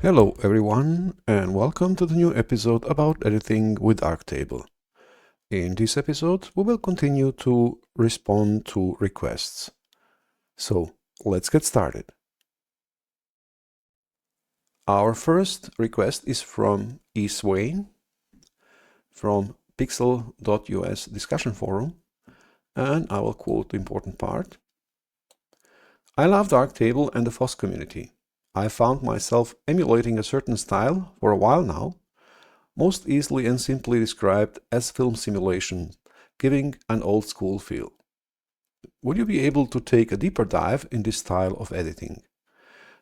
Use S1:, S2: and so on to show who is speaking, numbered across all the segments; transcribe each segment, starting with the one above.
S1: Hello everyone, and welcome to the new episode about editing with Darktable. In this episode, we will continue to respond to requests. So, let's get started. Our first request is from E. Swain from pixel.us discussion forum, and I will quote the important part. I love Darktable and the FOSS community. I found myself emulating a certain style for a while now, most easily and simply described as film simulation, giving an old school feel. Would you be able to take a deeper dive in this style of editing?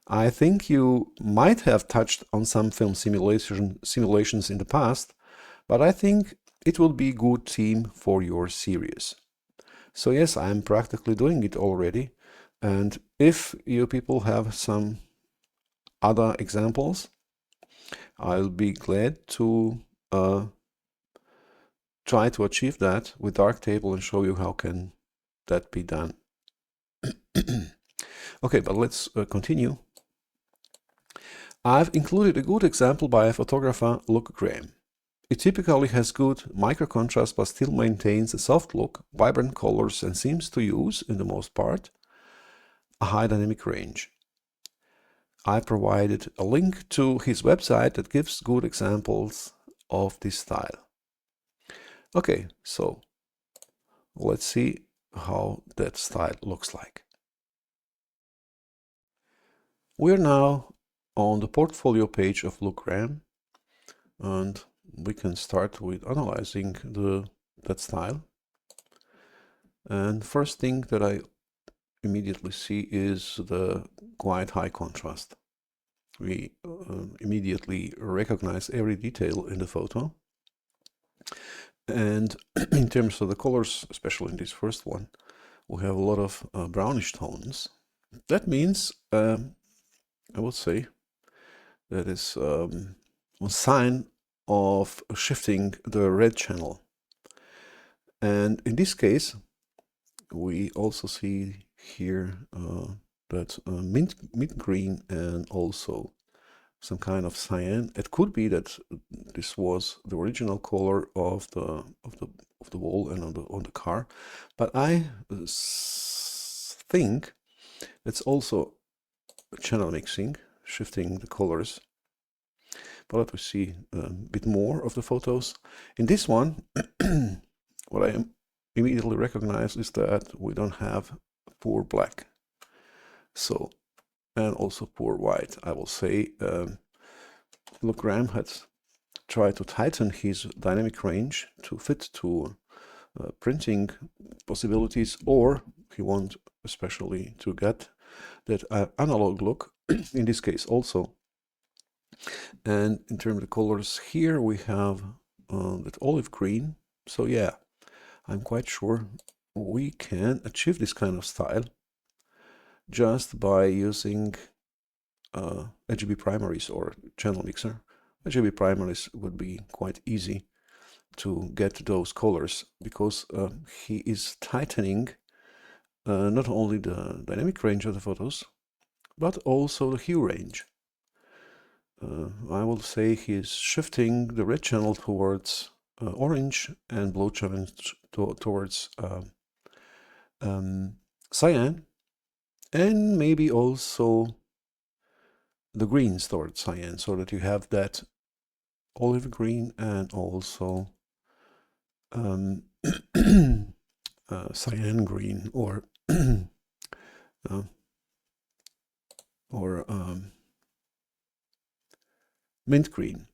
S1: I think you might have touched on some film simulations in the past, but I think it will be a good theme for your series. So yes, I'm practically doing it already, and if you people have some other examples, I'll be glad to try to achieve that with Darktable and show you how can that be done. Okay, but let's continue. I've included a good example by photographer Grahm. It typically has good micro contrast but still maintains a soft look, vibrant colors, and seems to use, in the most part, a high dynamic range. I provided a link to his website that gives good examples of this style. Okay, so let's see how that style looks like. We're now on the portfolio page of Grahm, and we can start with analyzing that style. And first thing that I immediately see is the quite high contrast. We immediately recognize every detail in the photo. And in terms of the colors, especially in this first one, we have a lot of brownish tones. That means, I would say, that is a sign of shifting the red channel. And in this case, we also see here that mint green and also some kind of cyan. It could be that this was the original color of the wall and on the car, but I think it's also channel mixing, shifting the colors. But let us see a bit more of the photos. In this one, what I immediately recognize is that we don't have poor black. So, and also poor white. I will say Grahm had tried to tighten his dynamic range to fit to printing possibilities, or he wanted especially to get that analog look, in this case also. And in terms of the colors, here we have that olive green. So yeah, I'm quite sure we can achieve this kind of style just by using RGB primaries or channel mixer. RGB primaries would be quite easy to get those colors because he is tightening not only the dynamic range of the photos, but also the hue range. I will say he's shifting the red channel towards orange and blue channel towards cyan, and maybe also the greens towards cyan, so that you have that olive green and also cyan green or mint green.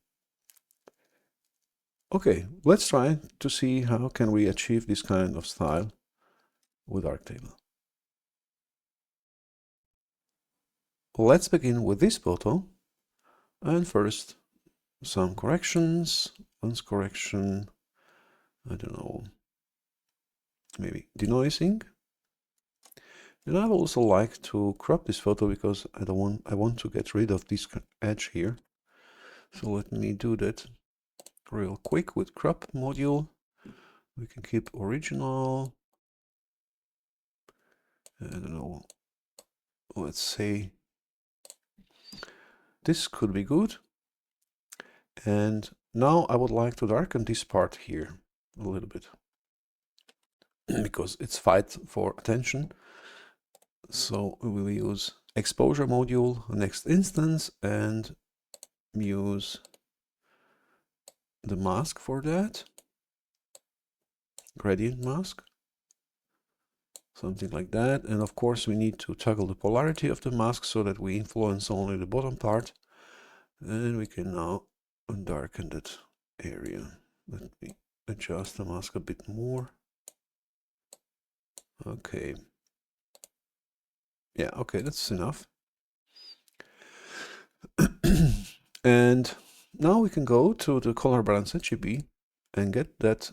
S1: Okay, let's try to see how can we achieve this kind of style with Darktable. Let's begin with this photo, and first some corrections, lens correction, I don't know, maybe denoising. And I would also like to crop this photo because I want to get rid of this edge here. So let me do that real quick with crop module. We can keep original. I don't know, let's say This could be good. And now I would like to darken this part here a little bit because it's fight for attention. So we will use exposure module next instance and use the mask for that, gradient mask, something like that. And of course we need to toggle the polarity of the mask so that we influence only the bottom part. And we can now darken that area. Let me adjust the mask a bit more. Okay. Yeah, okay, that's enough. And now we can go to the color balance RGB and get that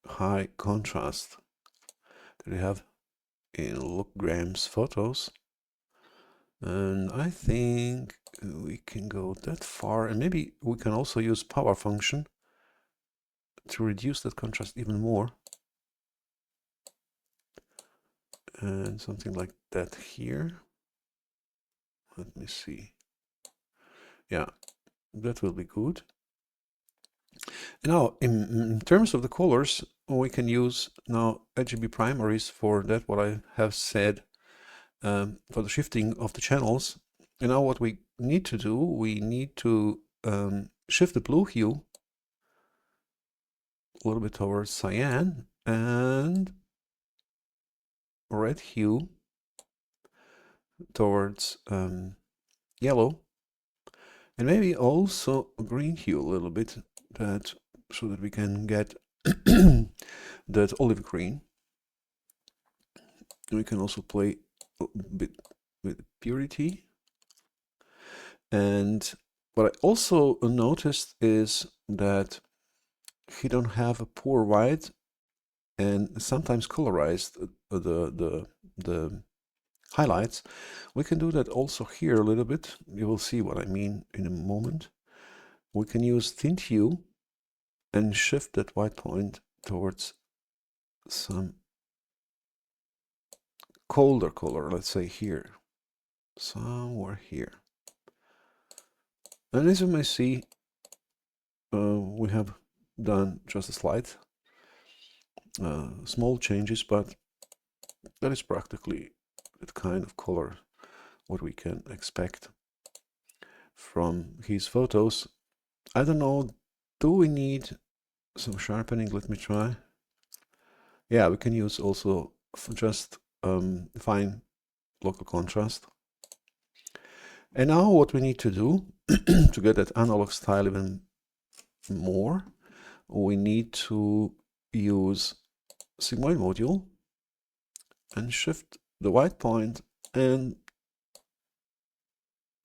S1: high contrast that we have in Graham's photos. And I think we can go that far, and maybe we can also use power function to reduce that contrast even more. And something like that here. Let me see. Yeah, that will be good. Now, in terms of the colors, we can use now RGB primaries for that, what I have said, for the shifting of the channels. And now what we need to do, we need to shift the blue hue a little bit towards cyan and red hue towards yellow, and maybe also green hue a little bit, that so that we can get that olive green. We can also play a bit with purity. And what I also noticed is that he don't have a poor white and sometimes colorized the highlights. We can do that also here a little bit. You will see what I mean in a moment. We can use tint hue and shift that white point towards some colder color, let's say here, somewhere here. And as you may see, we have done just a slight small changes, but that is practically that kind of color what we can expect from his photos. I don't know, do we need some sharpening? Let me try. Yeah, we can use also just fine local contrast. And now what we need to do to get that analog style even more, we need to use sigmoid module and shift the white point and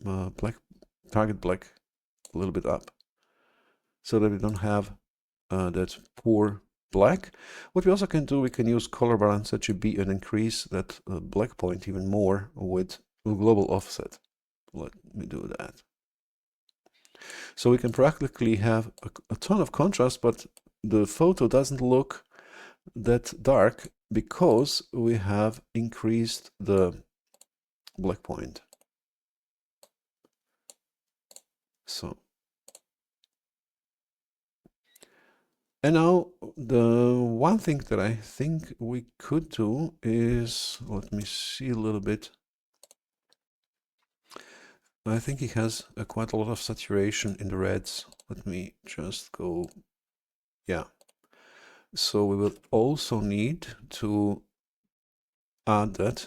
S1: black, target black a little bit up so that we don't have that poor black. What we also can do, we can use color balance RGB and increase that black point even more with a global offset. Let me do that. So we can practically have a ton of contrast, but the photo doesn't look that dark because we have increased the black point. So, and now the one thing that I think we could do is, let me see a little bit. I think he has quite a lot of saturation in the reds. Let me just go, yeah. So we will also need to add that.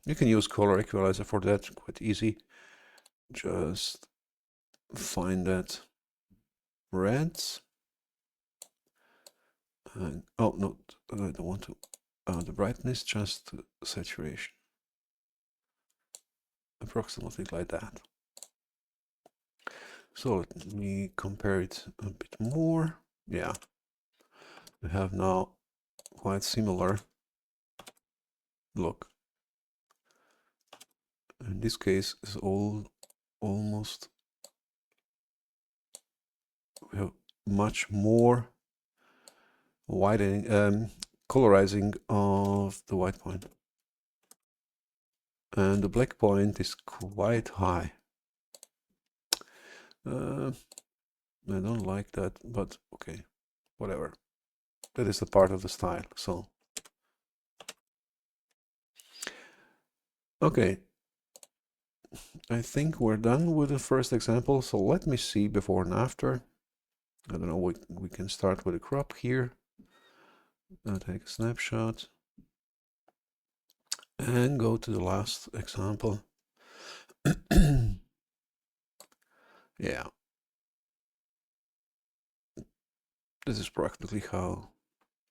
S1: You can use color equalizer for that, quite easy. Just find that reds. And, oh, no, I don't want to the brightness, just saturation. Approximately like that. So let me compare it a bit more. Yeah, we have now quite similar look. In this case, is almost, we have much more widening, colorizing of the white point. And the black point is quite high. I don't like that, but okay, whatever. That is a part of the style, so. Okay, I think we're done with the first example, so let me see before and after. I don't know, we can start with a crop here. Take a snapshot and go to the last example. Yeah, this is practically how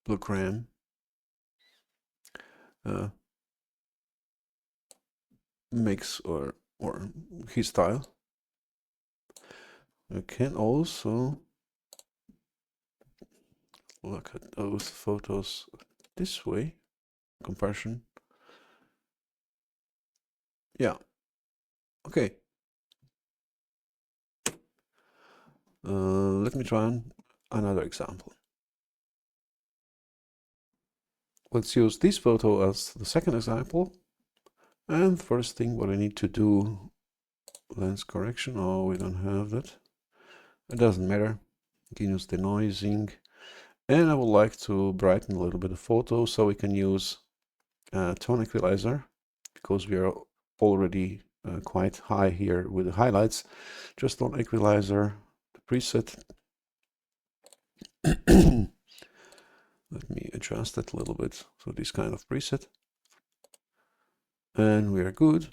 S1: Grahm makes or his style. You can also look at those photos this way, comparison. Yeah, okay. Let me try another example. Let's use this photo as the second example. And first thing what I need to do, lens correction. Oh, we don't have that. It doesn't matter. You can use denoising. And I would like to brighten a little bit the photo, so we can use tone equalizer, because we are already quite high here with the highlights. Just on equalizer, the preset. Let me adjust that a little bit. So this kind of preset. And we are good.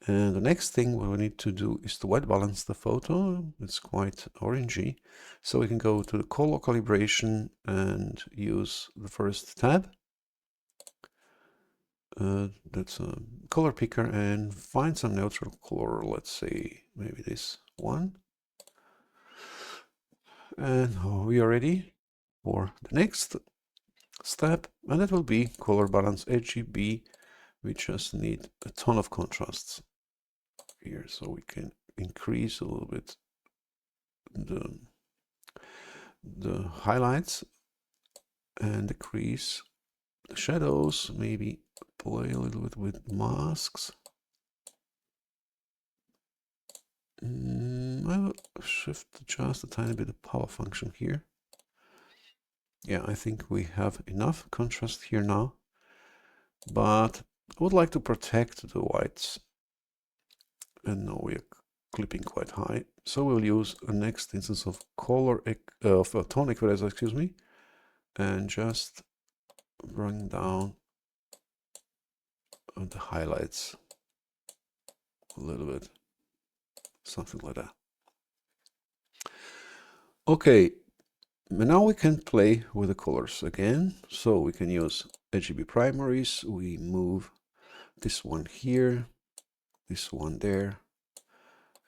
S1: And the next thing what we need to do is to white balance the photo. It's quite orangey. So we can go to the color calibration and use the first tab. That's a color picker, and find some neutral color. Let's say maybe this one. And we are ready for the next step, and that will be color balance RGB. We just need a ton of contrasts here, so we can increase a little bit the highlights and decrease the shadows, maybe play a little bit with masks. I will shift just a tiny bit of power function here. Yeah, I think we have enough contrast here now, but I would like to protect the whites, and now we are clipping quite high, so we'll use a next instance of tone equalizer, excuse me, and just bring down the highlights a little bit, something like that. Okay, now we can play with the colors again. So we can use RGB primaries. We move this one here, this one there,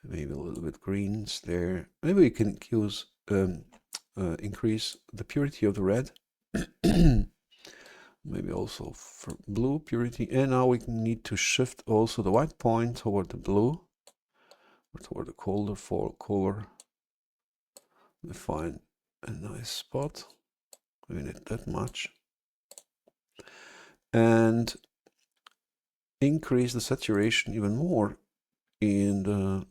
S1: maybe a little bit greens there. Maybe we can use increase the purity of the red. Maybe also for blue purity. And now we need to shift also the white point toward the blue, or toward the colder fall color. We find a nice spot. We need that much. And increase the saturation even more in the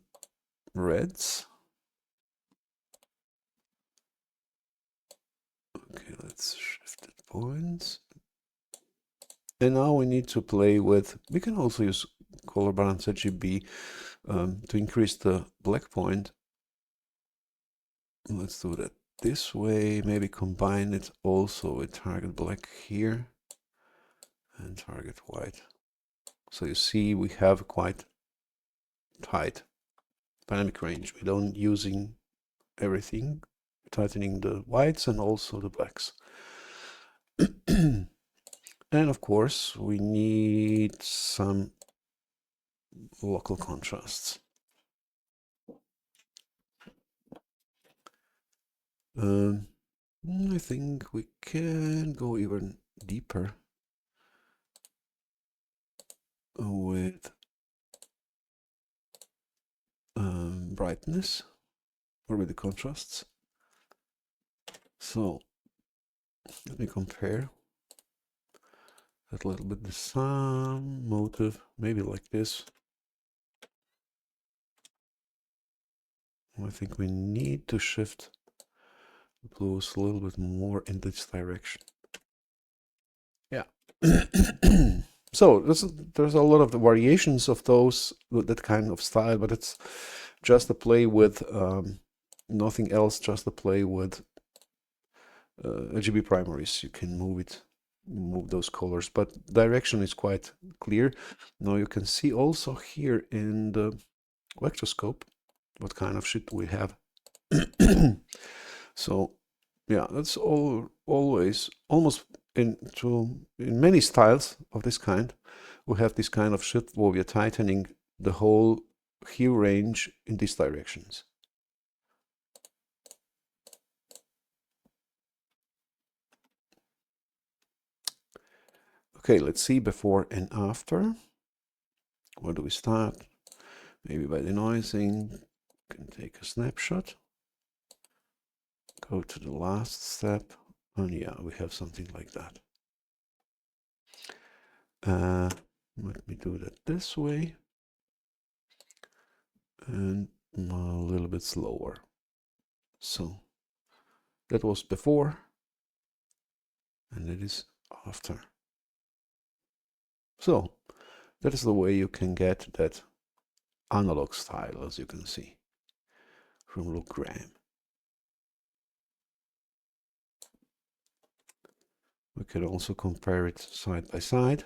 S1: reds. Okay, let's shift the points. And now we need to play with, we can also use color balance RGB to increase the black point. Let's do that this way. Maybe combine it also with target black here and target white. So you see we have quite tight dynamic range. We don't using everything, tightening the whites and also the blacks. And of course, we need some local contrasts. I think we can go even deeper with brightness or with the contrasts. So let me compare that a little bit. The sun motive, maybe like this. I think we need to shift the blues a little bit more in this direction. Yeah. So there's a lot of the variations of those, that kind of style, but it's just a play with nothing else, just a play with RGB primaries. You can move those colors, but direction is quite clear. Now you can see also here in the vectorscope what kind of shit we have. So yeah, that's always almost in many styles of this kind, we have this kind of shit where we are tightening the whole hue range in these directions. Okay, let's see before and after. Where do we start? Maybe by denoising. Can take a snapshot. Go to the last step, and yeah, we have something like that. Let me do that this way, and a little bit slower. So that was before, and it is after. So that is the way you can get that analog style, as you can see from Grahm. We can also compare it side by side.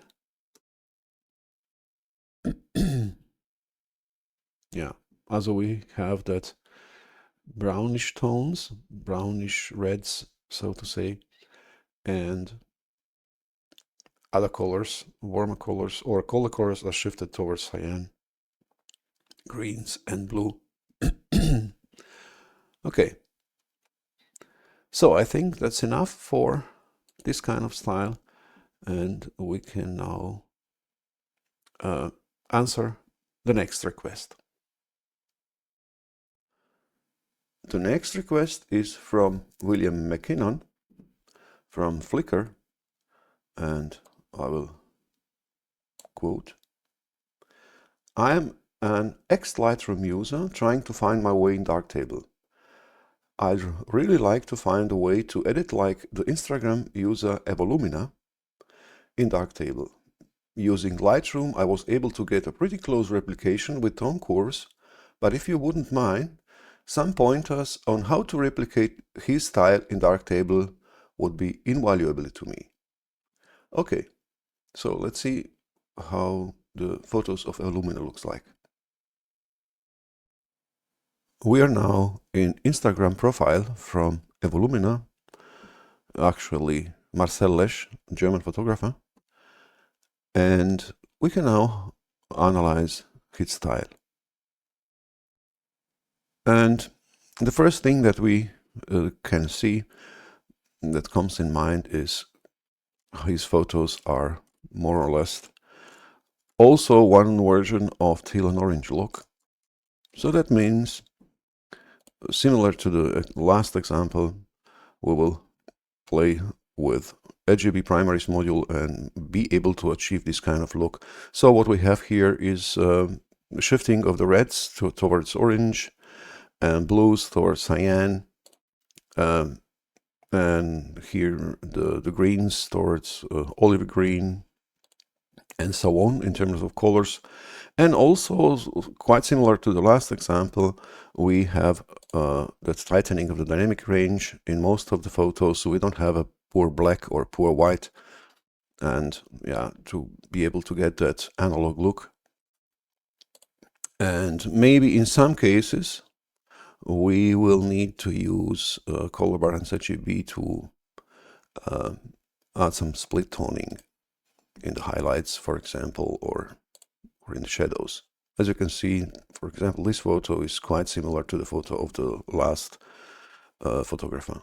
S1: Yeah, also we have that brownish tones, brownish reds, so to say, and other colors, warmer colors, or color colors are shifted towards cyan, greens, and blue. Okay, so I think that's enough for this kind of style, and we can now answer the next request. The next request is from William McKinnon from Flickr, and I will quote: I am an ex-Lightroom user trying to find my way in Darktable. I'd really like to find a way to edit like the Instagram user Evolumina in Darktable. Using Lightroom, I was able to get a pretty close replication with tone curves, but if you wouldn't mind, some pointers on how to replicate his style in Darktable would be invaluable to me. Okay, so let's see how the photos of Evolumina looks like. We are now in Instagram profile from Evolumina, actually Marcel Lesch, German photographer, and we can now analyze his style. And the first thing that we can see that comes in mind is his photos are more or less also one version of teal and orange look. So that means, similar to the last example, we will play with RGB primaries module and be able to achieve this kind of look. So what we have here is shifting of the reds towards orange and blues towards cyan, and here the greens towards olive green, and so on in terms of colors. And also, quite similar to the last example, we have that tightening of the dynamic range in most of the photos, so we don't have a poor black or poor white, and yeah, to be able to get that analog look. And maybe in some cases we will need to use color balance RGB to add some split toning in the highlights, for example, or in the shadows. As you can see, for example, this photo is quite similar to the photo of the last photographer.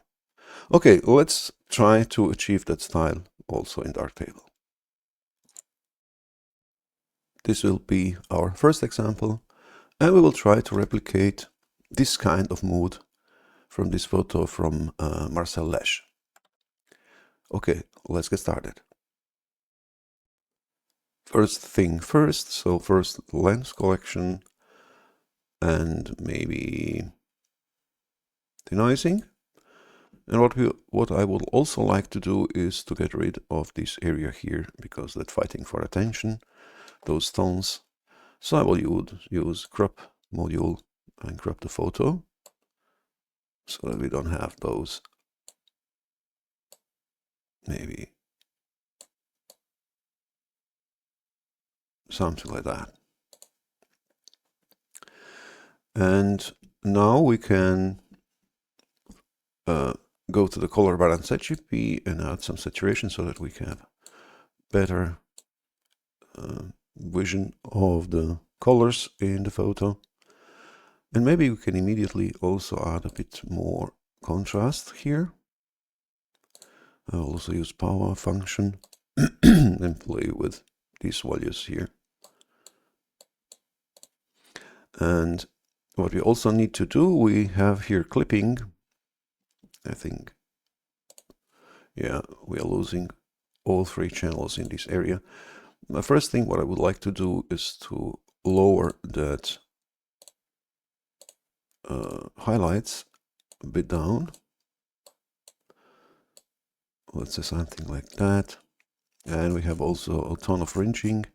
S1: Okay, let's try to achieve that style also in Darktable. This will be our first example, and we will try to replicate this kind of mood from this photo from Marcel Lesch. Okay, let's get started. First thing first, so first lens collection, and maybe denoising. And what I would also like to do is to get rid of this area here, because that's fighting for attention, those tones. So I will use crop module and crop the photo so that we don't have those. Maybe something like that. And now we can go to the color balance ZGP and add some saturation so that we have better vision of the colors in the photo. And maybe we can immediately also add a bit more contrast here. I'll also use power function and play with these values here. And what we also need to do, we have here clipping. I think, yeah, we are losing all 3 channels in this area. The first thing what I would like to do is to lower that highlights a bit down. Let's say something like that. And we have also a ton of fringing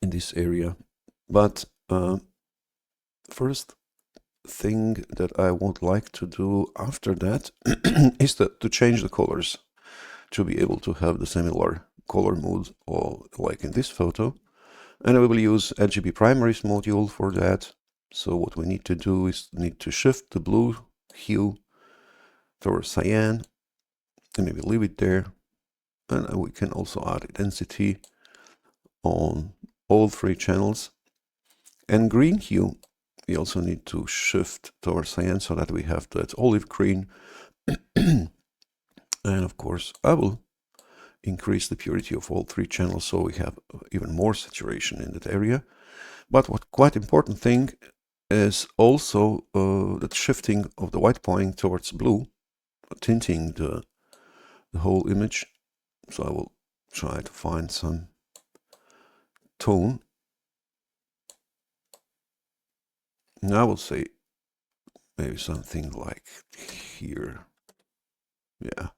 S1: in this area. But first thing that I would like to do after that is to change the colors to be able to have the similar color mood or like in this photo. And I will use RGB primaries module for that. So what we need to do is need to shift the blue hue towards cyan and maybe leave it there. And we can also add intensity on all 3 channels. And green hue, we also need to shift towards cyan so that we have that olive green. And of course, I will increase the purity of all 3 channels so we have even more saturation in that area. But what quite important thing is also that shifting of the white point towards blue, tinting the whole image. So I will try to find some tone. And I will say maybe something like here. Yeah.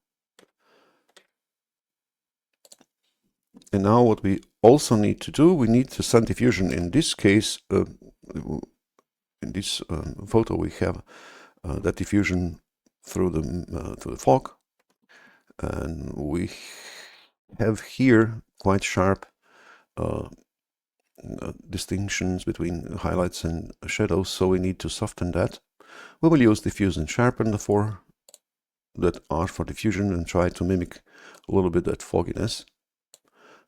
S1: And now what we also need to do, we need to send diffusion. In this case, in this photo, we have that diffusion through the fog. And we have here quite sharp distinctions between highlights and shadows, so we need to soften that. We will use diffuse and sharpen the 4 that are for diffusion and try to mimic a little bit that fogginess.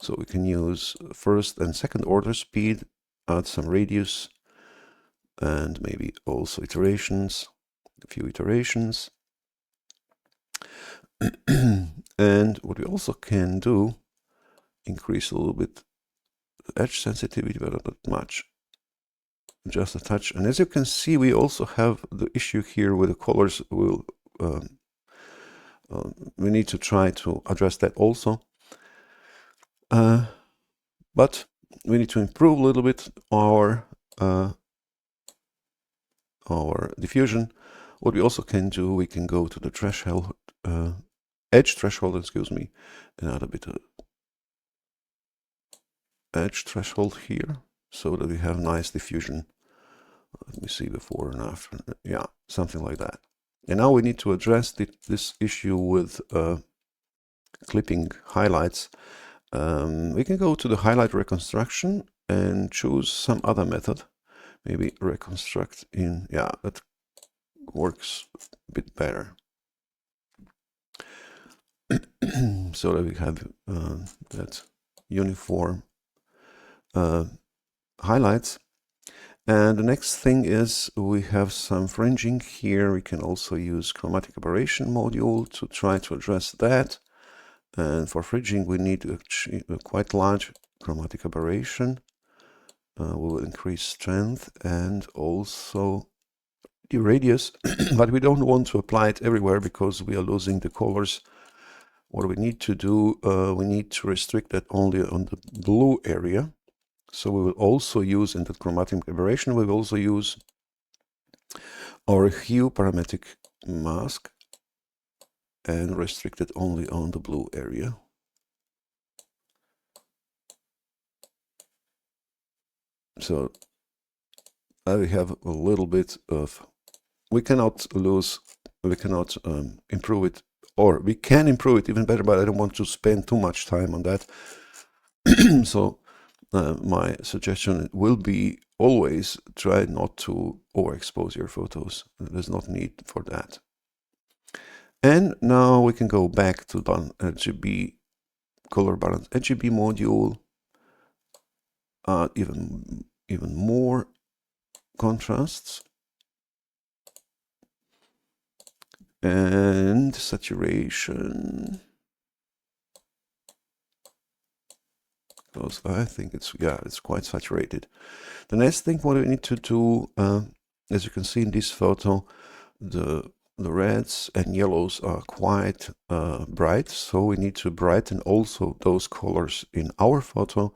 S1: So we can use first and second order speed, add some radius, and maybe also iterations, a few iterations. And what we also can do, increase a little bit the edge sensitivity, but not much, just a touch. And as you can see, we also have the issue here with the colors. We need to try to address that also. But we need to improve a little bit our diffusion. What we also can do, we can go to the threshold, edge threshold, excuse me, and add a bit of edge threshold here so that we have nice diffusion. Let me see before and after. Yeah, something like that. And now we need to address this issue with clipping highlights. We can go to the highlight reconstruction and choose some other method. Maybe reconstruct in, yeah, that works a bit better. So that we have that uniform highlights. And the next thing is we have some fringing here. We can also use chromatic aberration module to try to address that. And for fringing, we need a quite large chromatic aberration. We will increase strength and also the radius, but we don't want to apply it everywhere because we are losing the colors. What we need to do, we need to restrict that only on the blue area. So we will also use in the chromatic aberration, we will also use our hue parametric mask and restrict it only on the blue area. So we have a little bit of, we cannot improve it, or we can improve it even better, but I don't want to spend too much time on that. So my suggestion will be always try not to overexpose your photos. There's not need for that. And now we can go back to the RGB color balance RGB module, even more contrasts and saturation, because I think it's quite saturated. The next thing what we need to do, as you can see in this photo, the reds and yellows are quite bright, so we need to brighten also those colors in our photo.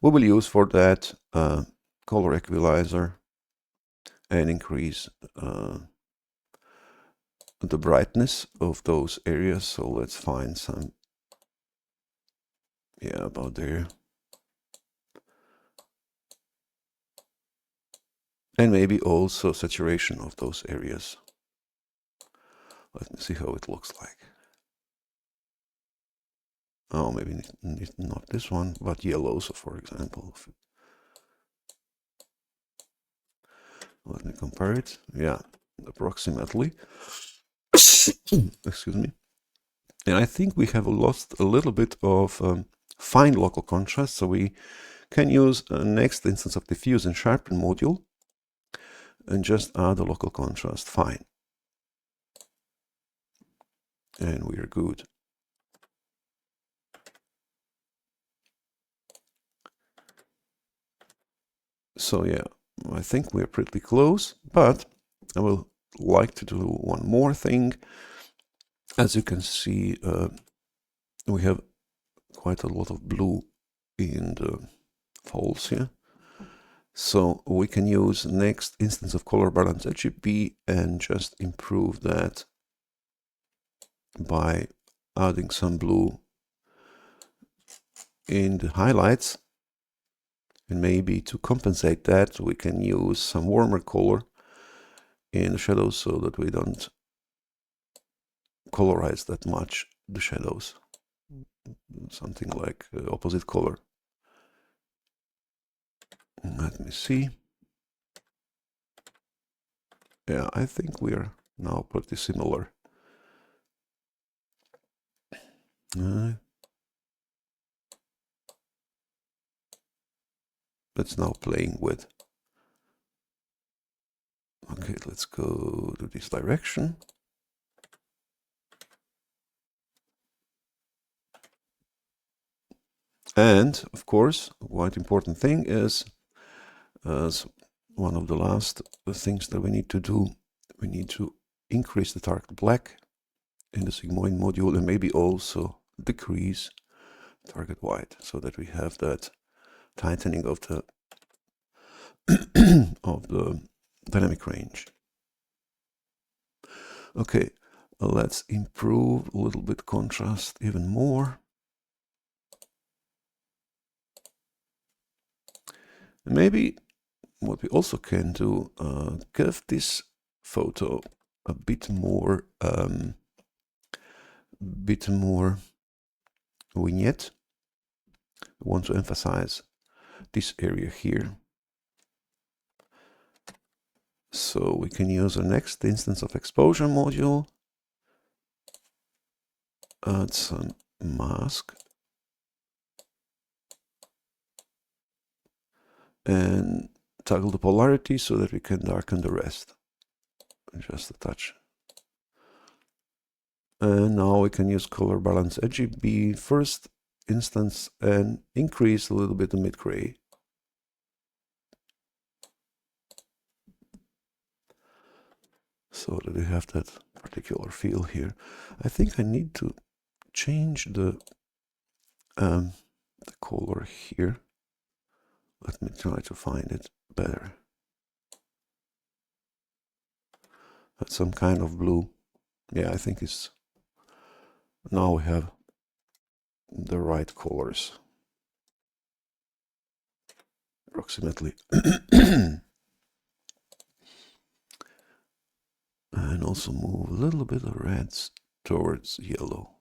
S1: We will use for that color equalizer and increase the brightness of those areas. So let's find some, yeah, about there. And maybe also saturation of those areas. Let me see how it looks like. Oh, maybe not this one, but yellows, for example. Let me compare it. Yeah, approximately. Excuse me. And I think we have lost a little bit of fine local contrast, so we can use a next instance of diffuse and sharpen module and just add a local contrast fine. And we are good. So yeah, I think we're pretty close, but I will like to do one more thing. As you can see, we have quite a lot of blue in the folds here. So we can use next instance of color balance RGB and just improve that by adding some blue in the highlights. And maybe to compensate that, we can use some warmer color in the shadows so that we don't colorize that much the shadows. Something like opposite color. Let me see. Yeah, I think we are now pretty similar. That's now playing with. Okay, let's go to this direction. And of course, quite important thing is, as one of the last things that we need to do, we need to increase the target black in the sigmoid module and maybe also decrease target white so that we have that tightening of the of the dynamic range. Okay, let's improve a little bit contrast even more. And maybe what we also can do, give this photo a bit more vignette. I want to emphasize this area here. So we can use the next instance of exposure module, add some mask, and toggle the polarity so that we can darken the rest. Just a touch. And now we can use color balance RGB first instance and increase a little bit the mid-gray. So that we have that particular feel here. I think I need to change the color here. Let me try to find it better. some kind of blue. Yeah, I think it's now we have the right colors approximately. And also move a little bit of reds towards yellow.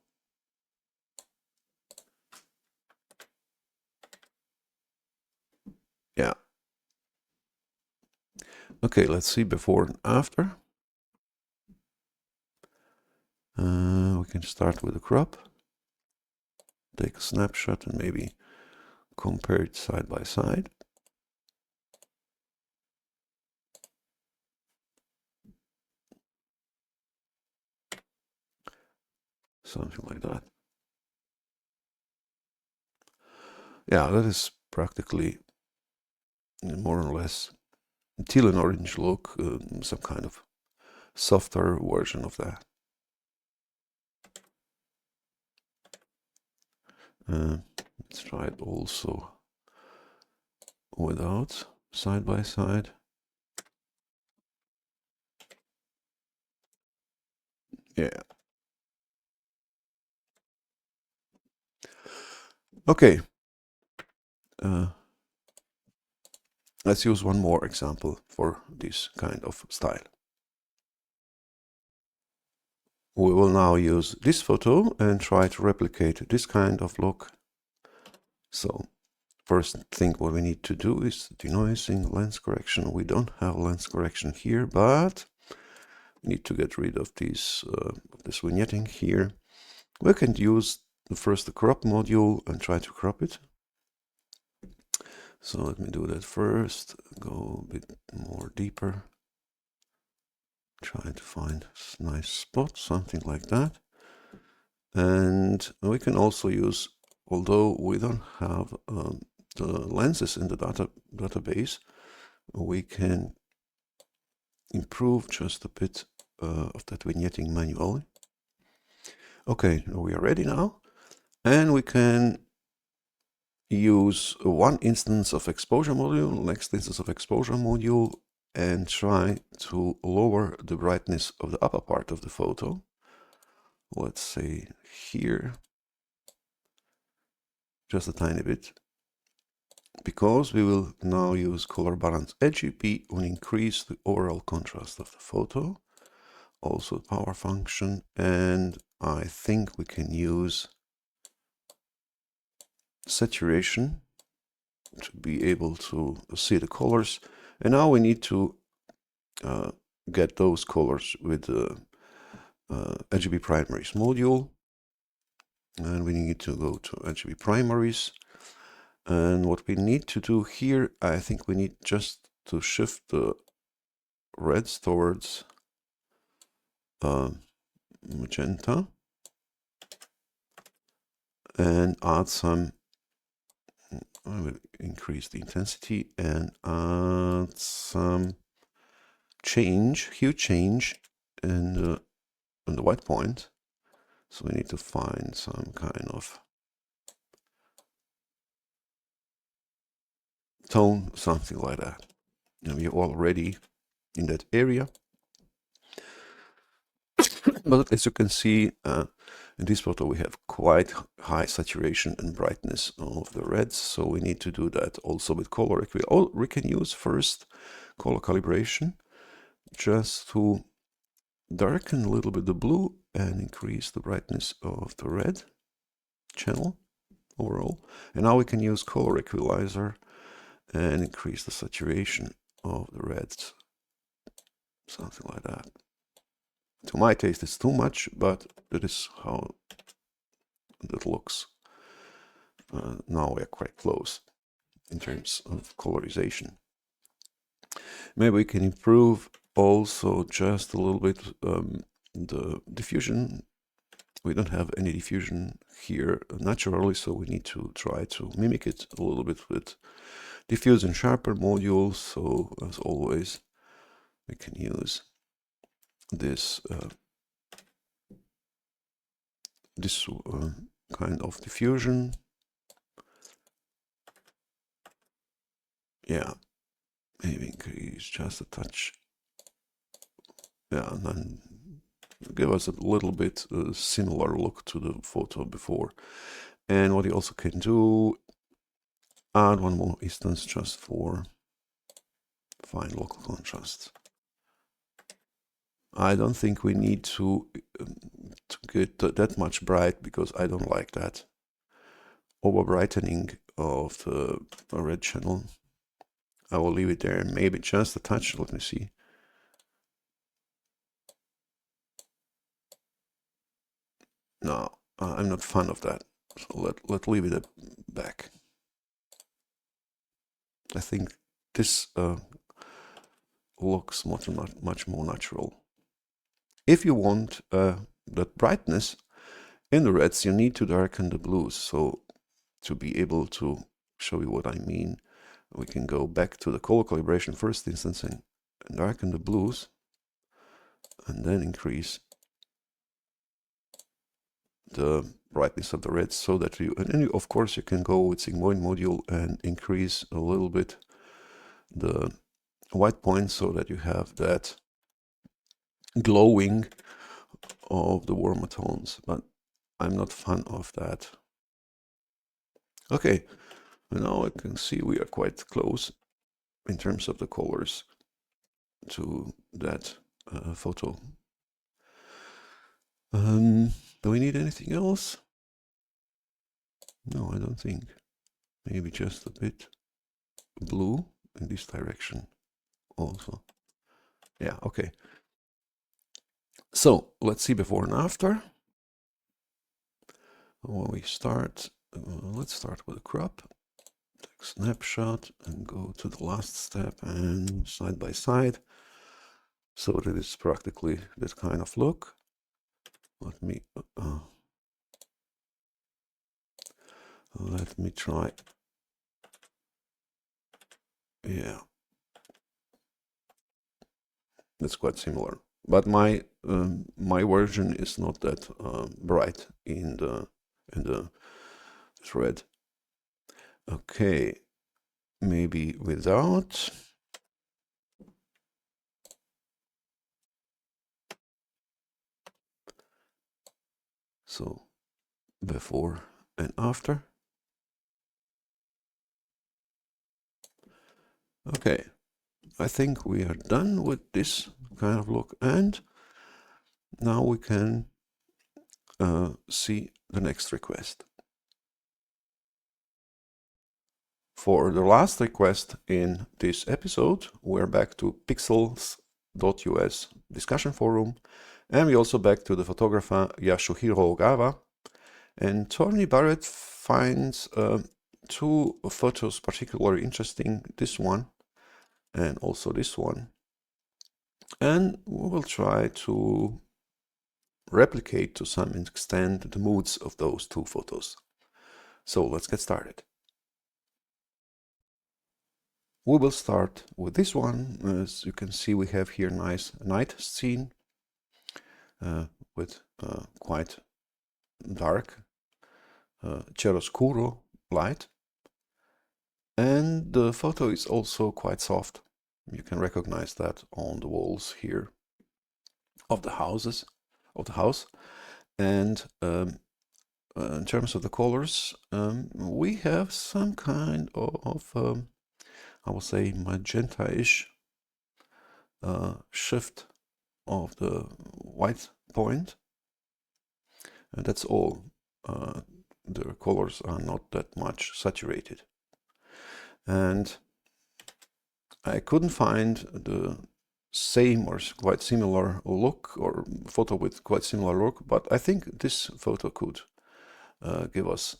S1: Yeah. Okay, let's see before and after. We can start with a crop. Take a snapshot and maybe compare it side by side. Something like that. Yeah, that is practically more or less teal and orange look, some kind of softer version of that. Let's try it also without side by side. Yeah. Okay. Let's use one more example for this kind of style. We will now use this photo and try to replicate this kind of look. So first thing what we need to do is denoising, lens correction. We don't have lens correction here, but we need to get rid of this vignetting here. We can use first the crop module and try to crop it. So let me do that first, go a bit more deeper. Try to find a nice spot, something like that. And we can also use, although we don't have the lenses in the database, we can improve just a bit of that vignetting manually. Okay, we are ready now. And we can use one instance of exposure module, next instance of exposure module, and try to lower the brightness of the upper part of the photo. Let's say here, just a tiny bit, because we will now use color balance RGB and increase the overall contrast of the photo, also power function, and I think we can use saturation to be able to see the colors. And now we need to get those colors with the RGB primaries module, and we need to go to RGB primaries. And what we need to do here, I think we need just to shift the reds towards magenta and add some, I will increase the intensity and add some hue change in the white point. So we need to find some kind of tone, something like that. And we're already in that area. But as you can see, in this photo we have quite high saturation and brightness of the reds, so we need to do that also with color. We can use first color calibration just to darken a little bit the blue and increase the brightness of the red channel overall. And now we can use color equalizer and increase the saturation of the reds, something like that. To my taste it's too much, but that is how that looks. Now we're quite close in terms of colorization. Maybe we can improve also just a little bit the diffusion. We don't have any diffusion here naturally, so we need to try to mimic it a little bit with diffuse and sharper modules. So as always, we can use this kind of diffusion. Yeah, maybe increase just a touch Yeah, and then give us a little bit similar look to the photo before. And what you also can do, add one more instance just for fine local contrast. I don't think we need to get that much bright, because I don't like that over brightening of the red channel. I will leave it there, maybe just a touch. Let me see. No, I'm not fan of that. So let's leave it back. I think this looks much more natural. If you want that brightness in the reds, you need to darken the blues. So to be able to show you what I mean, we can go back to the color calibration first instance and darken the blues, and then increase the brightness of the reds, so that and then of course you can go with sigmoid module and increase a little bit the white points, so that you have that glowing of the warmer tones, but I'm not fan of that. Okay, now I can see we are quite close in terms of the colors to that photo. Do we need anything else? No, I don't think. Maybe just a bit blue in this direction also. Yeah, okay. So let's see before and after. When we start, let's start with a crop. Take snapshot and go to the last step and side by side, so that it's practically this kind of look. Let me try. Yeah, that's quite similar. But my version is not that bright in the thread. Okay, maybe without. So before and after. Okay, I think we are done with this kind of look, and now we can see the next request. For the last request in this episode, we're back to pixels.us discussion forum, and we also back to the photographer Yasuhiro Ogawa. And Tony Barrett finds two photos particularly interesting, this one and also this one. And we will try to replicate to some extent the moods of those two photos. So let's get started. We will start with this one. As you can see, we have here nice night scene with quite dark chiaroscuro light. And the photo is also quite soft. You can recognize that on the walls here of the house. And in terms of the colors, we have some kind of I will say magenta-ish shift of the white point, and that's all. The colors are not that much saturated, and I couldn't find the same or quite similar look, or photo with quite similar look, but I think this photo could give us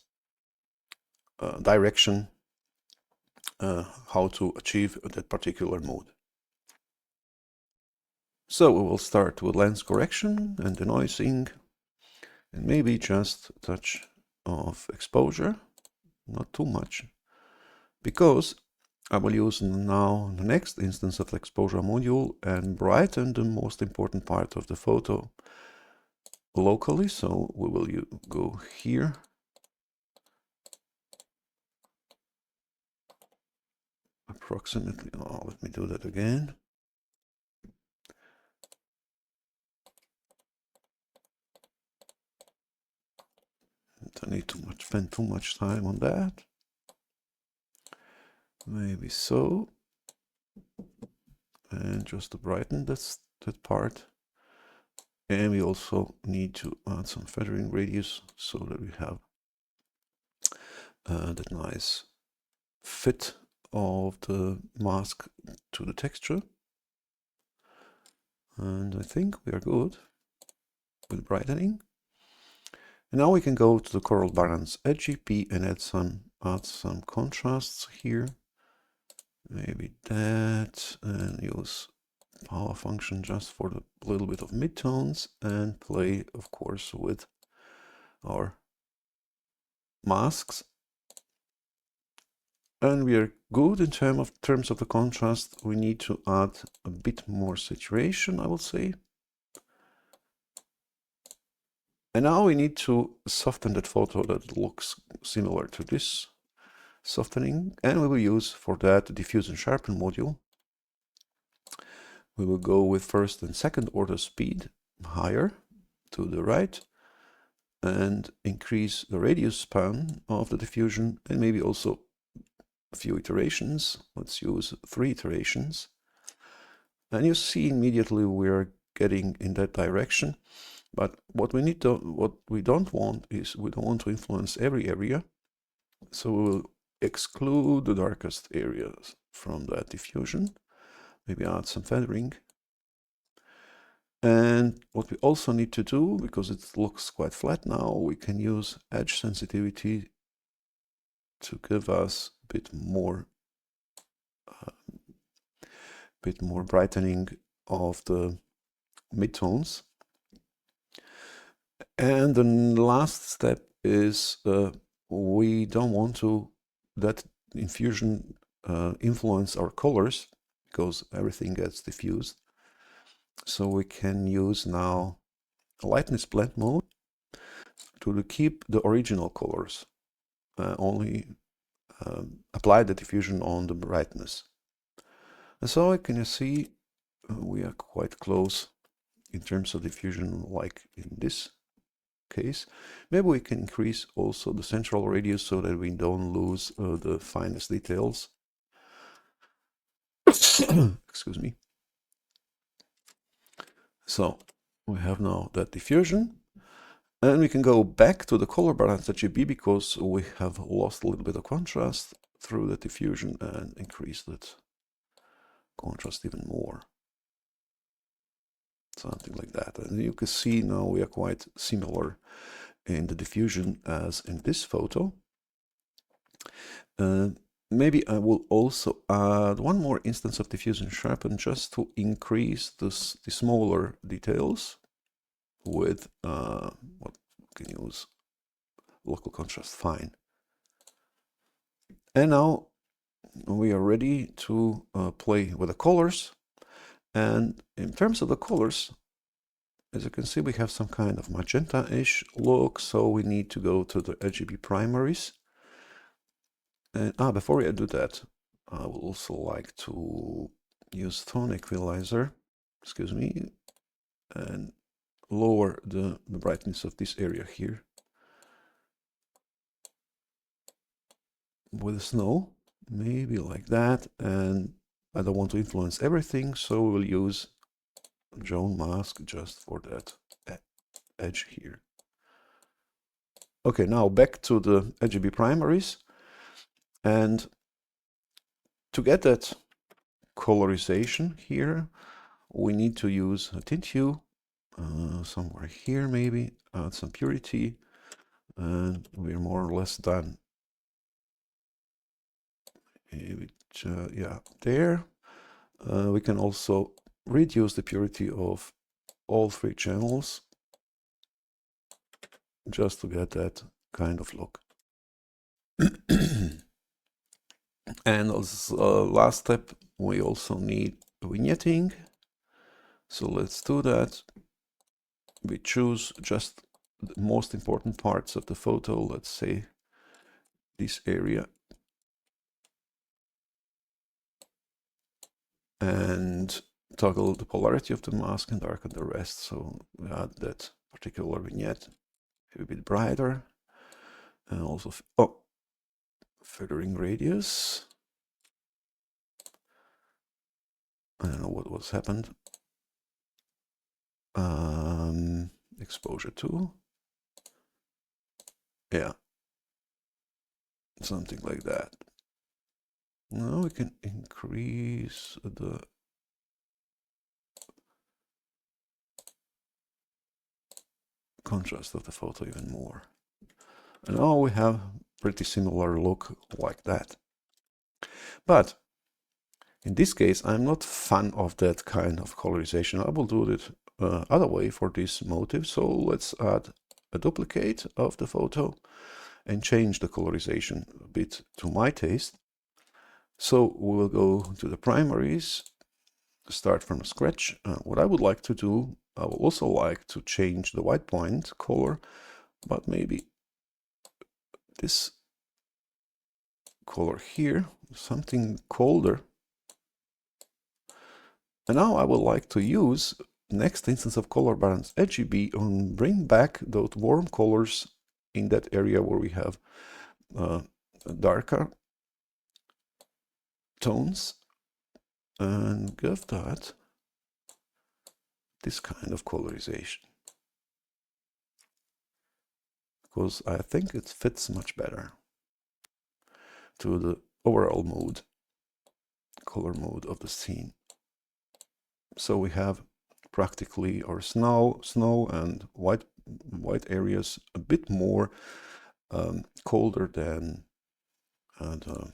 S1: direction how to achieve that particular mode. So we will start with lens correction and denoising, and maybe just a touch of exposure, not too much, because I will use now the next instance of the exposure module and brighten the most important part of the photo locally. So we will go here, approximately, let me do that again. Don't need to spend too much time on that. Maybe so. And just to brighten that part. And we also need to add some feathering radius so that we have that nice fit of the mask to the texture. And I think we are good with brightening. And now we can go to the Coral Balance RGB and add some contrasts here. Maybe that, and use power function just for the little bit of midtones, and play, of course, with our masks. And we are good in terms of the contrast. We need to add a bit more saturation, I will say. And now we need to soften that photo that looks similar to this softening, and we will use for that the diffuse and sharpen module. We will go with first and second order speed higher to the right and increase the radius span of the diffusion, and maybe also a few iterations. Let's use 3 iterations. And you see immediately we're getting in that direction. But what we don't want is, we don't want to influence every area. So we will exclude the darkest areas from that diffusion. Maybe add some feathering. And what we also need to do, because it looks quite flat now, we can use edge sensitivity to give us a bit more brightening of the midtones. And the last step is we don't want to that infusion influence our colors, because everything gets diffused. So we can use now a lightness blend mode to keep the original colors, only apply the diffusion on the brightness. And so you can see we are quite close in terms of diffusion, like in this case. Maybe we can increase also the central radius so that we don't lose the finest details. Excuse me. So we have now that diffusion, and we can go back to the color balance RGB because we have lost a little bit of contrast through the diffusion, and increase that contrast even more. Something like that. And you can see now we are quite similar in the diffusion as in this photo. Maybe I will also add one more instance of diffusion sharpen just to increase the smaller details with what we can use local contrast fine. And now we are ready to play with the colors. And in terms of the colors, as you can see, we have some kind of magenta-ish look, so we need to go to the RGB primaries. And before I do that, I would also like to use tone equalizer, excuse me, and lower the brightness of this area here with the snow, maybe like that. And I don't want to influence everything, so we'll use drone mask just for that edge here. Okay, now back to the RGB primaries. And to get that colorization here, we need to use a tint hue somewhere here, maybe add some purity, and we're more or less done. Yeah, there. We can also reduce the purity of all 3 channels just to get that kind of look. And as last step, we also need vignetting. So let's do that. We choose just the most important parts of the photo, let's say this area, and toggle the polarity of the mask and darken the rest. So we add that particular vignette a bit brighter. and also feathering radius. I don't know what was happened. Exposure 2. Yeah, something like that. Now we can increase the contrast of the photo even more. And now we have pretty similar look like that. But in this case, I'm not fan of that kind of colorization. I will do it other way for this motive. So let's add a duplicate of the photo and change the colorization a bit to my taste. So we will go to the primaries, start from scratch. What I would like to do, I would also like to change the white point color, but maybe this color here, something colder. And now I would like to use next instance of color balance RGB and bring back those warm colors in that area where we have darker tones, and give that this kind of colorization, because I think it fits much better to the overall mood, color mode of the scene. So we have practically our snow and white areas a bit more colder than the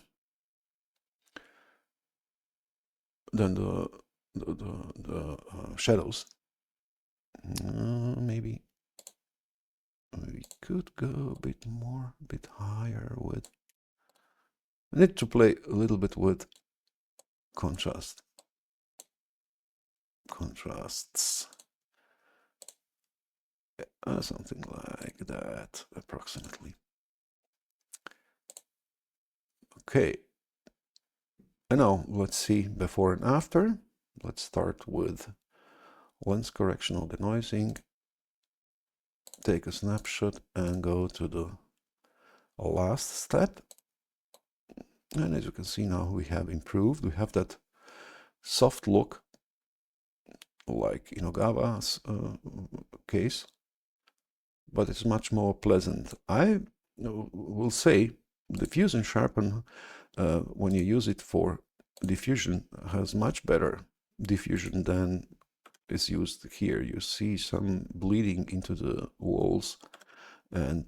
S1: shadows. Maybe we could go a bit more, a bit higher with. I need to play a little bit with contrasts. Something like that, approximately. Okay. And now let's see before and after. Let's start with lens correction or denoising. Take a snapshot and go to the last step. And as you can see now, we have improved. We have that soft look like in Ogava's case, but it's much more pleasant. I will say diffuse and sharpen, when you use it for diffusion, has much better diffusion than is used here. You see some bleeding into the walls, and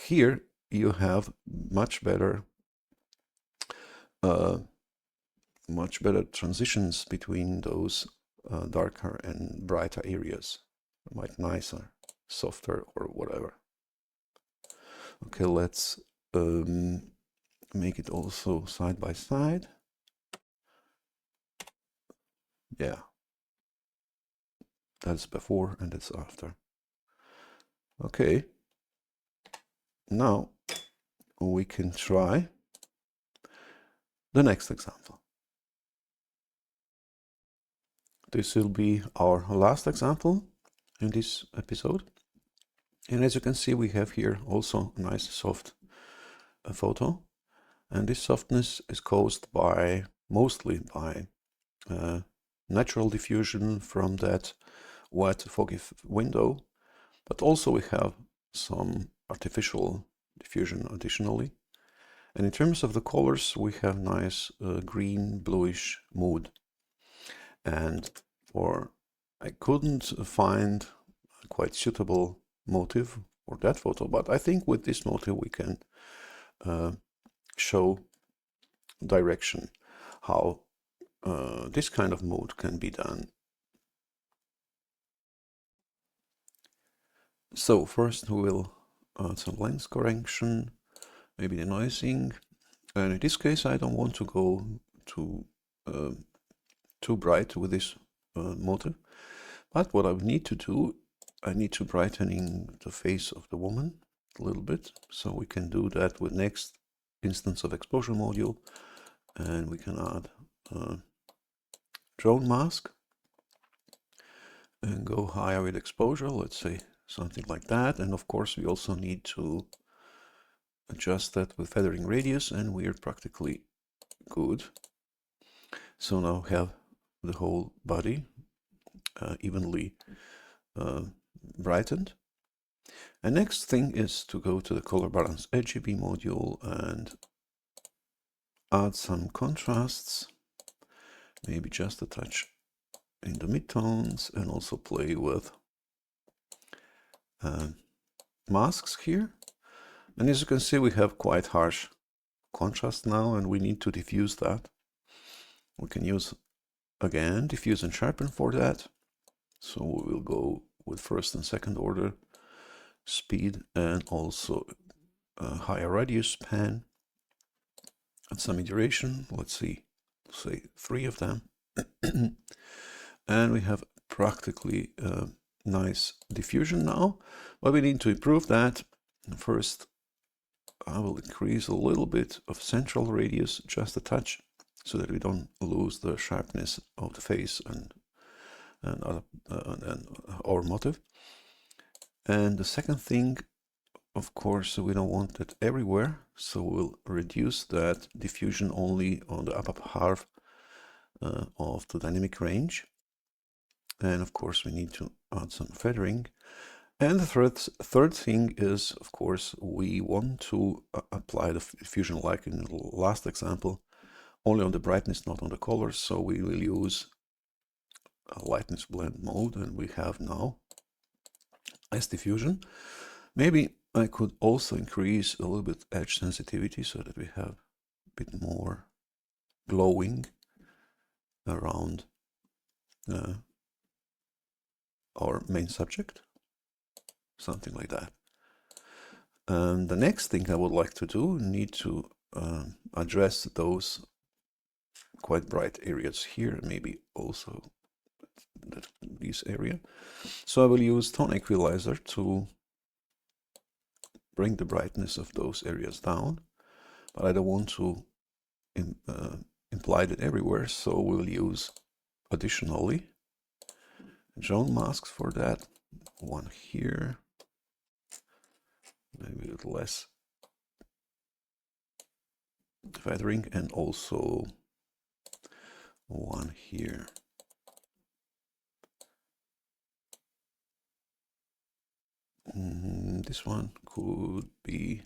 S1: here you have much better transitions between those darker and brighter areas, much nicer, softer, or whatever. Okay, let's make it also side by side. Yeah, that's before and that's after. Okay, now we can try the next example. This will be our last example in this episode. And as you can see, we have here also a nice soft photo. And this softness is caused by mostly by natural diffusion from that wet foggy window, but also we have some artificial diffusion additionally. And in terms of the colors, we have nice green bluish mood. And I couldn't find a quite suitable motive for that photo, but I think with this motive we can show direction, how this kind of mood can be done. So first we will add some lens correction, maybe denoising, and in this case I don't want to go too bright with this motive, but what I need to do, I need to brighten the face of the woman a little bit, so we can do that with next instance of exposure module, and we can add drone mask and go higher with exposure, let's say something like that. And of course we also need to adjust that with feathering radius, and we are practically good. So now we have the whole body evenly brightened. And next thing is to go to the color balance RGB module and add some contrasts, maybe just a touch in the midtones, and also play with masks here. And as you can see, we have quite harsh contrast now, and we need to diffuse that. We can use again diffuse and sharpen for that. So we will go with first and second order speed, and also a higher radius pan and some iteration. Let's see, say 3 of them. And we have practically nice diffusion now, but we need to improve that. First, I will increase a little bit of central radius, just a touch, so that we don't lose the sharpness of the face and our motive. And the second thing, of course, we don't want it everywhere, so we'll reduce that diffusion only on the upper half of the dynamic range. And of course, we need to add some feathering. And the third thing is, of course, we want to apply the diffusion like in the last example, only on the brightness, not on the colors. So we will use a lightness blend mode, and we have now nice diffusion. Maybe I could also increase a little bit edge sensitivity so that we have a bit more glowing around our main subject, something like that. And the next thing I would like to do, need to address those quite bright areas here, maybe also this area. So I will use tone equalizer to bring the brightness of those areas down, but I don't want to imply that everywhere, so we'll use additionally zone masks for that. One here, maybe a little less feathering, and also one here. This one could be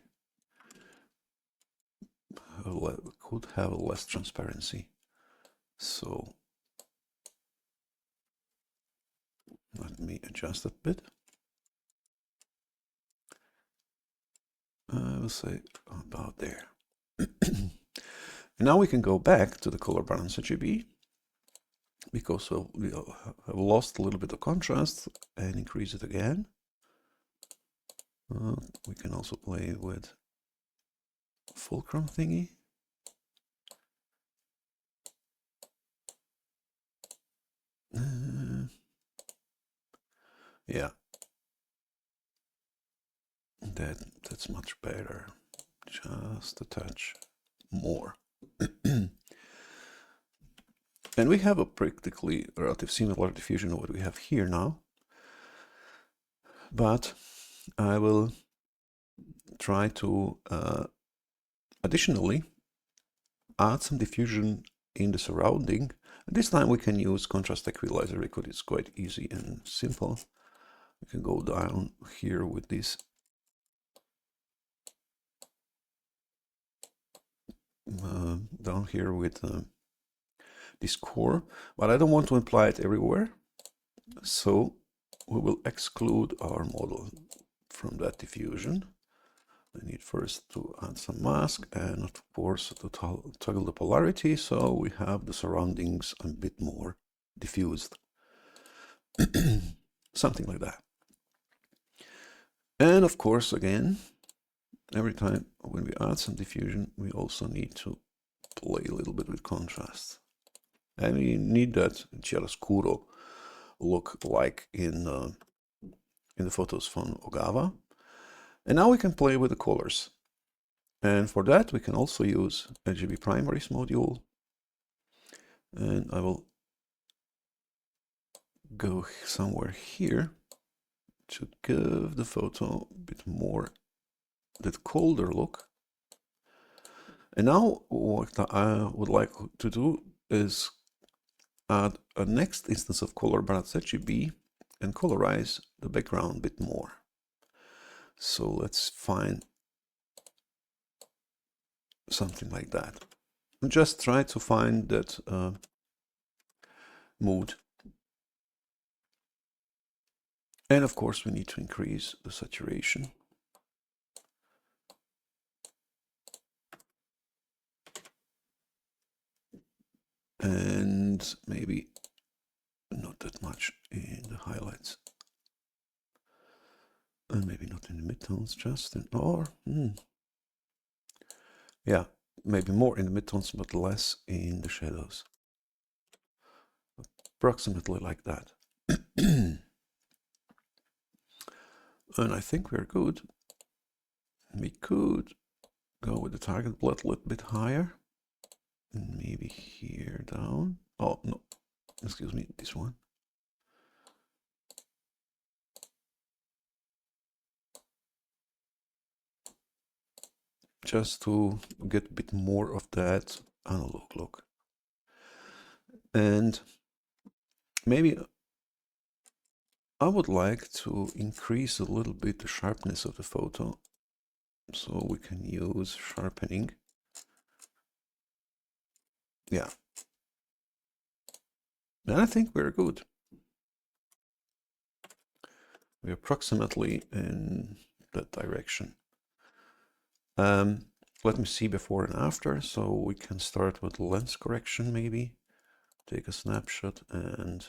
S1: could have less transparency, so let me adjust that bit. I will say about there. Now we can go back to the color balance RGB, because we have lost a little bit of contrast, and increase it again. We can also play with fulcrum thingy. Yeah, that's much better. Just a touch more. And we have a practically relative similar diffusion of what we have here now. But I will try to additionally add some diffusion in the surrounding. This time we can use contrast equalizer because it's quite easy and simple. We can go down here with this this core, but I don't want to apply it everywhere, so we will exclude our model from that diffusion. I need first to add some mask, and of course to toggle the polarity, so we have the surroundings a bit more diffused. Something like that. And of course, again, every time when we add some diffusion, we also need to play a little bit with contrast. And we need that chiaroscuro look like in the photos from Ogawa. And now we can play with the colors. And for that, we can also use RGB primaries module. And I will go somewhere here to give the photo a bit more that colder look. And now what I would like to do is add a next instance of color, but ZGB, and colorize the background a bit more. So let's find something like that. And just try to find that mood. And of course we need to increase the saturation. And maybe not that much in the highlights. And maybe not in the midtones, just in, yeah, maybe more in the midtones, but less in the shadows. Approximately like that. And I think we're good. We could go with the target blot a little bit higher. And maybe here down. Oh, no, excuse me, this one. Just to get a bit more of that analog look. And maybe I would like to increase a little bit the sharpness of the photo. So we can use sharpening. Yeah. And I think we're good. We're approximately in that direction. Let me see before and after. So we can start with lens correction maybe. Take a snapshot and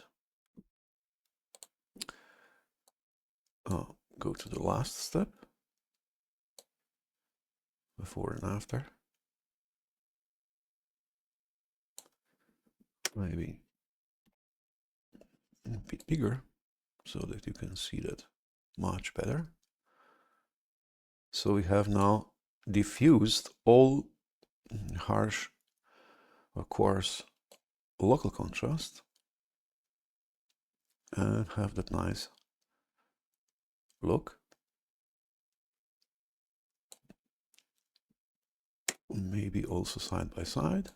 S1: go to the last step. Before and after. Maybe a bit bigger so that you can see that much better. So we have now diffused all harsh or coarse local contrast and have that nice look. Maybe also side by side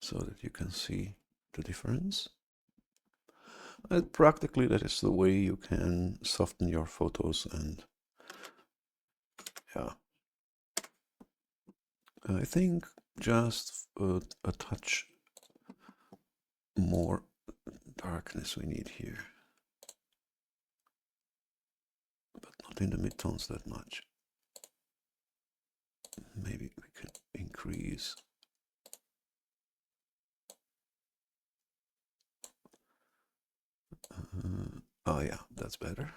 S1: so that you can see the difference. And practically that is the way you can soften your photos, and yeah, I think just a touch more darkness we need here, but not in the midtones that much. Maybe we can increase. Oh yeah, that's better.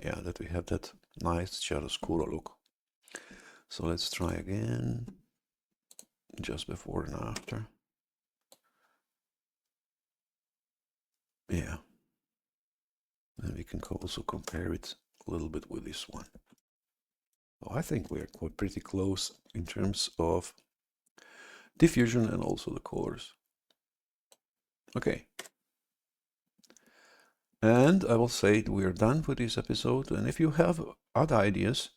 S1: Yeah, that we have that nice chiaroscuro look. So let's try again, just before and after. Yeah. And we can also compare it a little bit with this one. Oh, I think we're quite pretty close in terms of diffusion and also the colors. Okay. And I will say we're done for this episode. And if you have other ideas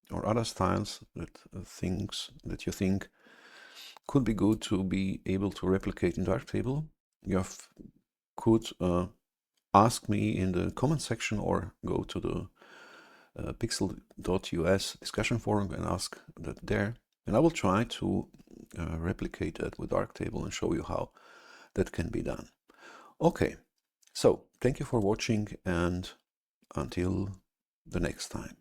S1: or other styles, that things that you think could be good to be able to replicate in Darktable, you could ask me in the comment section or go to the pixel.us discussion forum and ask that there. And I will try to replicate that with Darktable and show you how that can be done. Okay, so thank you for watching, and until the next time.